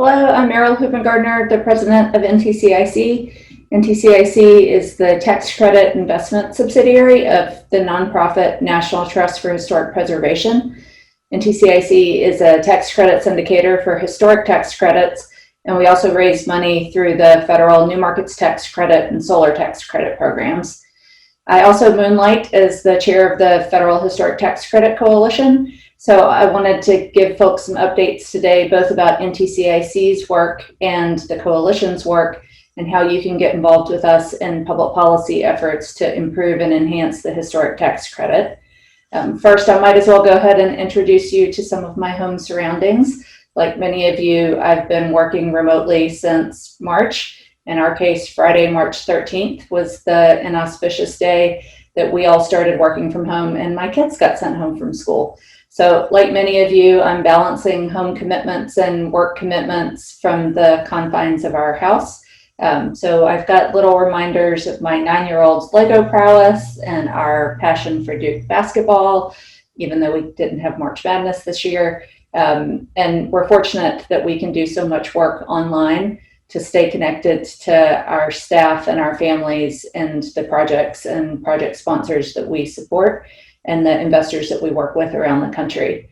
Hello, I'm Merrill Hoopengardner, the president of NTCIC. NTCIC is the tax credit investment subsidiary of the nonprofit National Trust for Historic Preservation. NTCIC is a tax credit syndicator for historic tax credits, and we also raise money through the federal New Markets Tax Credit and Solar Tax Credit programs. I also moonlight as the chair of the Federal Historic Tax Credit Coalition. So I wanted to give folks some updates today, both about NTCIC's work and the coalition's work, and how you can get involved with us in public policy efforts to improve and enhance the historic tax credit. First, I might as well go ahead and introduce you to some of my home surroundings. Like many of you, I've been working remotely since March. In our case, Friday, March 13th was the inauspicious day that we all started working from home and my kids got sent home from school. So like many of you, I'm balancing home commitments and work commitments from the confines of our house. So I've got little reminders of my 9-year-old's Lego prowess and our passion for Duke basketball, even though we didn't have March Madness this year. And we're fortunate that we can do so much work online to stay connected to our staff and our families and the projects and project sponsors that we support and the investors that we work with around the country.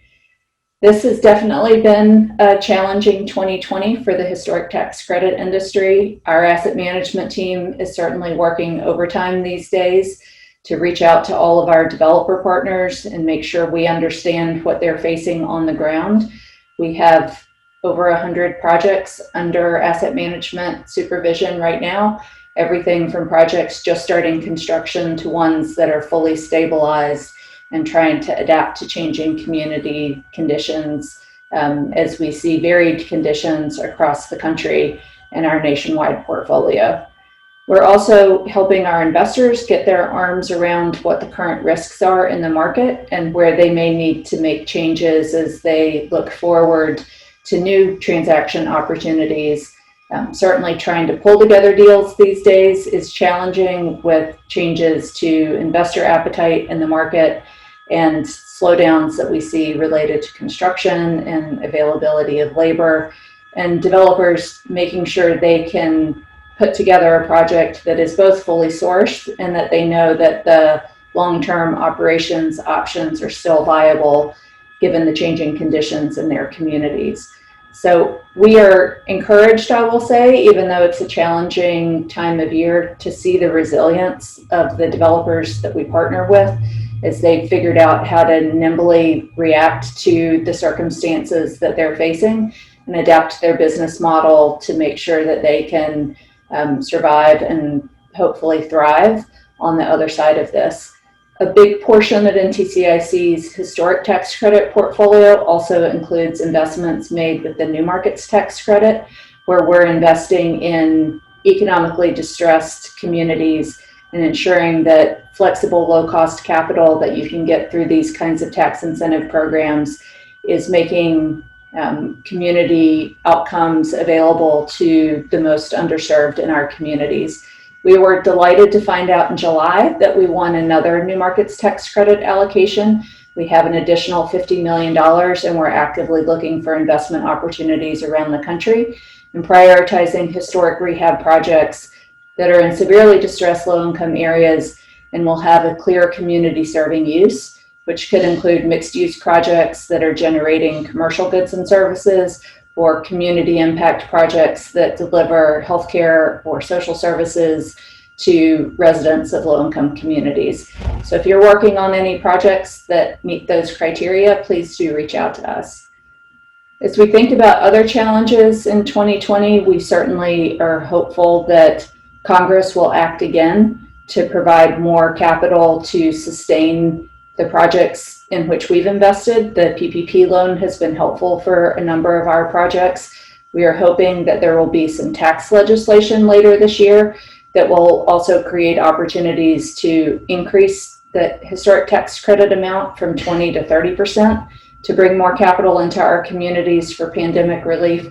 This has definitely been a challenging 2020 for the historic tax credit industry. Our asset management team is certainly working overtime these days to reach out to all of our developer partners and make sure we understand what they're facing on the ground. We have over 100 projects under asset management supervision right now, everything from projects just starting construction to ones that are fully stabilized and trying to adapt to changing community conditions as we see varied conditions across the country in our nationwide portfolio. We're also helping our investors get their arms around what the current risks are in the market and where they may need to make changes as they look forward to new transaction opportunities. Certainly trying to pull together deals these days is challenging with changes to investor appetite in the market and slowdowns that we see related to construction and availability of labor, and developers making sure they can put together a project that is both fully sourced and that they know that the long-term operations options are still viable given the changing conditions in their communities. So we are encouraged, I will say, even though it's a challenging time of year, to see the resilience of the developers that we partner with as they've figured out how to nimbly react to the circumstances that they're facing and adapt their business model to make sure that they can survive and hopefully thrive on the other side of this. A big portion of NTCIC's historic tax credit portfolio also includes investments made with the New Markets Tax Credit, where we're investing in economically distressed communities and ensuring that flexible, low-cost capital that you can get through these kinds of tax incentive programs is making community outcomes available to the most underserved in our communities. We were delighted to find out in July that we won another New Markets Tax Credit allocation. We have an additional $50 million and we're actively looking for investment opportunities around the country and prioritizing historic rehab projects that are in severely distressed low-income areas and will have a clear community serving use, which could include mixed-use projects that are generating commercial goods and services, or community impact projects that deliver healthcare or social services to residents of low-income communities. So if you're working on any projects that meet those criteria, please do reach out to us. As we think about other challenges in 2020, we certainly are hopeful that Congress will act again to provide more capital to sustain the projects in which we've invested. The PPP loan has been helpful for a number of our projects. We are hoping that there will be some tax legislation later this year that will also create opportunities to increase the historic tax credit amount from 20 to 30% to bring more capital into our communities for pandemic relief.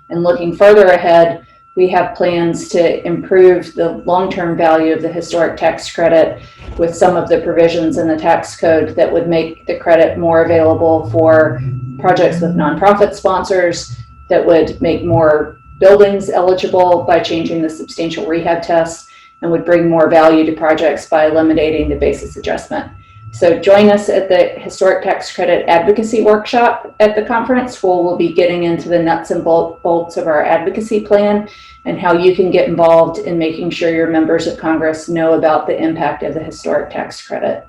And looking further ahead, we have plans to improve the long-term value of the historic tax credit with some of the provisions in the tax code that would make the credit more available for projects with nonprofit sponsors, that would make more buildings eligible by changing the substantial rehab test, and would bring more value to projects by eliminating the basis adjustment. So join us at the Historic Tax Credit Advocacy Workshop at the conference, where we'll be getting into the nuts and bolts of our advocacy plan and how you can get involved in making sure your members of Congress know about the impact of the historic tax credit.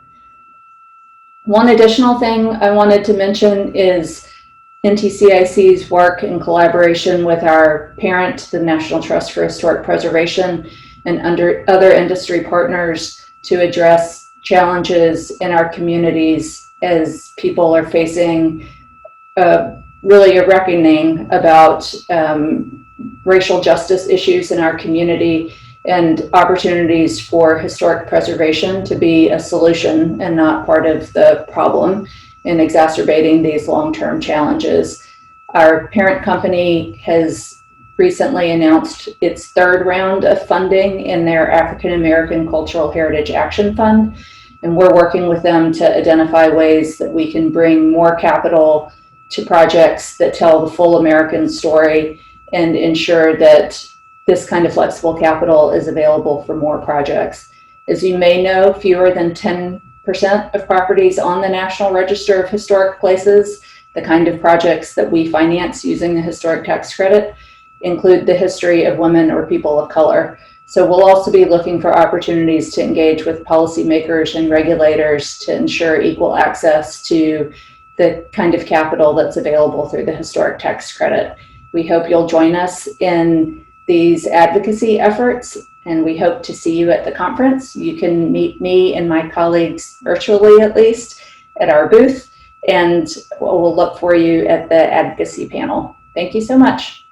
One additional thing I wanted to mention is NTCIC's work in collaboration with our parent, the National Trust for Historic Preservation, and other industry partners to address challenges in our communities as people are facing really a reckoning about racial justice issues in our community, and opportunities for historic preservation to be a solution and not part of the problem in exacerbating these long-term challenges. Our parent company has recently announced its third round of funding in their African American Cultural Heritage Action Fund, and we're working with them to identify ways that we can bring more capital to projects that tell the full American story and ensure that this kind of flexible capital is available for more projects. As you may know, fewer than 10% of properties on the National Register of Historic Places, the kind of projects that we finance using the historic tax credit, include the history of women or people of color. So we'll also be looking for opportunities to engage with policymakers and regulators to ensure equal access to the kind of capital that's available through the historic tax credit. We hope you'll join us in these advocacy efforts, and we hope to see you at the conference. You can meet me and my colleagues virtually, at least, at our booth, and we'll look for you at the advocacy panel. Thank you so much.